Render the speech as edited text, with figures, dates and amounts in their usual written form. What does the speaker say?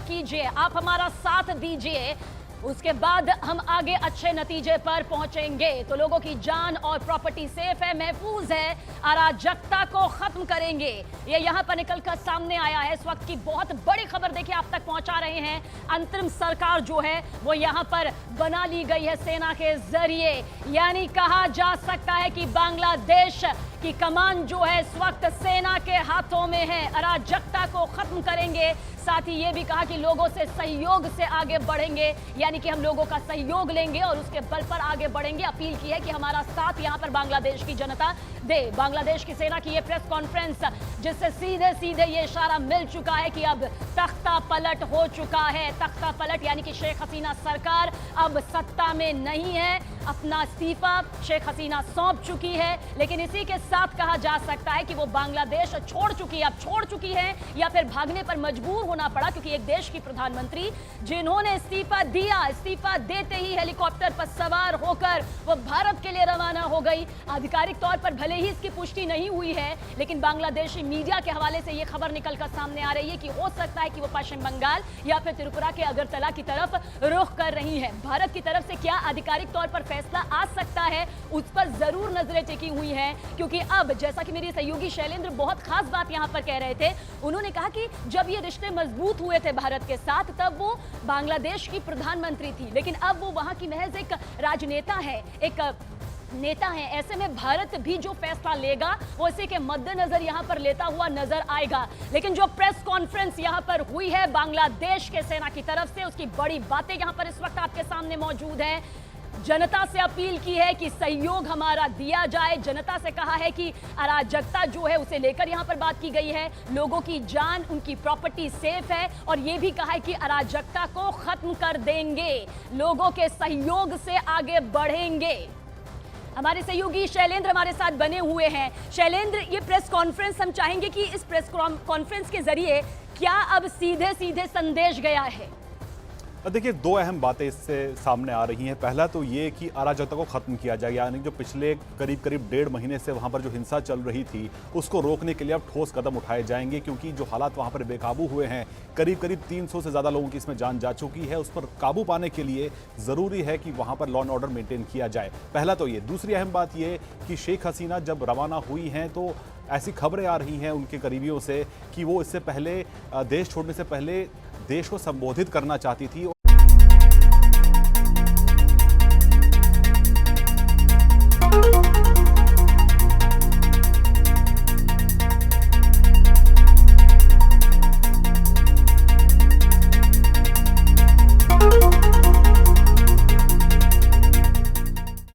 कीजिए, आप हमारा साथ दीजिए, उसके बाद हम आगे अच्छे नतीजे पर पहुंचेंगे। तो लोगों की जान और प्रॉपर्टी सेफ है, महफूज है, अराजकता को खत्म करेंगे। ये यहां पर निकलकर सामने आया है। इस वक्त की बहुत बड़ी खबर देखिए आप तक पहुंचा रहे हैं। अंतरिम सरकार जो है वो यहां पर बना ली गई है सेना के जरिए। यानी कहा जा सकता है कि बांग्लादेश की कमान जो है इस वक्त सेना के हाथों में है। अराजकता को खत्म करेंगे, साथ ही ये भी कहा कि लोगों से सहयोग से आगे बढ़ेंगे, यानी कि हम लोगों का सहयोग लेंगे और उसके बल पर आगे बढ़ेंगे। अपील की है कि हमारा साथ यहां पर बांग्लादेश की जनता दे। बांग्लादेश की सेना की ये प्रेस कॉन्फ्रेंस जिससे सीधे सीधे ये इशारा मिल चुका है कि अब तख्ता पलट हो चुका है। तख्ता पलट यानी कि शेख हसीना सरकार अब सत्ता में नहीं है, अपना इस्तीफा शेख हसीना सौंप चुकी है। लेकिन इसी के साथ कहा जा सकता है कि वो बांग्लादेश छोड़ चुकी है, अब छोड़ चुकी है या फिर भागने पर मजबूर होना पड़ा, क्योंकि एक देश की प्रधानमंत्री जिन्होंने इस्तीफा दिया, इस्तीफा देते ही हेलीकॉप्टर पर सवार होकर वो भारत के लिए रवाना हो गई। आधिकारिक तौर पर भले ही इसकी पुष्टि नहीं हुई है, लेकिन बांग्लादेशी मीडिया के हवाले से ये खबर निकलकर सामने आ रही है कि हो सकता है कि वो पश्चिम बंगाल या फिर त्रिपुरा के अगरतला की तरफ रुख कर रही है। भारत की तरफ से क्या आधिकारिक तौर पर फैसला आ सकता है, उस पर जरूर नजरें टिकी हुई हैं, क्योंकि अब जैसा कि मेरी सहयोगी शैलेंद्र बहुत खास बात यहां पर कह रहे थे, उन्होंने कहा कि जब ये रिश्ते मजबूत हुए थे भारत के साथ तब वो बांग्लादेश की प्रधानमंत्री थी, लेकिन अब वो वहां की महज एक राजनेता है, एक नेता है। ऐसे में भारत भी जो फैसला लेगा वो इसी के मद्देनजर यहां पर लेता हुआ नजर आएगा। लेकिन जो प्रेस कॉन्फ्रेंस यहां पर हुई है बांग्लादेश के सेना की तरफ से, उसकी बड़ी बातें यहां पर इस वक्त आपके सामने मौजूद हैं। जनता से अपील की है कि सहयोग हमारा दिया जाए। जनता से कहा है कि अराजकता जो है उसे लेकर यहां पर बात की गई है। लोगों की जान, उनकी प्रॉपर्टी सेफ है, और यह भी कहा है कि अराजकता को खत्म कर देंगे, लोगों के सहयोग से आगे बढ़ेंगे। हमारे सहयोगी शैलेंद्र हमारे साथ बने हुए हैं। शैलेंद्र, ये प्रेस कॉन्फ्रेंस हम चाहेंगे कि इस प्रेस कॉन्फ्रेंस के जरिए क्या अब सीधे सीधे संदेश गया है? देखिए, दो अहम बातें इससे सामने आ रही हैं। पहला तो ये कि अराजकता को खत्म किया जाए, यानी जो पिछले करीब करीब 1.5 महीने से वहाँ पर जो हिंसा चल रही थी उसको रोकने के लिए अब ठोस कदम उठाए जाएंगे, क्योंकि जो हालात वहाँ पर बेकाबू हुए हैं, करीब करीब 300 से ज़्यादा लोगों की इसमें जान जा चुकी है। उस पर काबू पाने के लिए ज़रूरी है कि वहाँ पर लॉ एंड ऑर्डर मेंटेन किया जाए। पहला तो ये। दूसरी अहम बात ये कि शेख हसीना जब रवाना हुई हैं तो ऐसी खबरें आ रही हैं उनके करीबियों से कि वो इससे पहले देश छोड़ने से पहले देश को संबोधित करना चाहती थी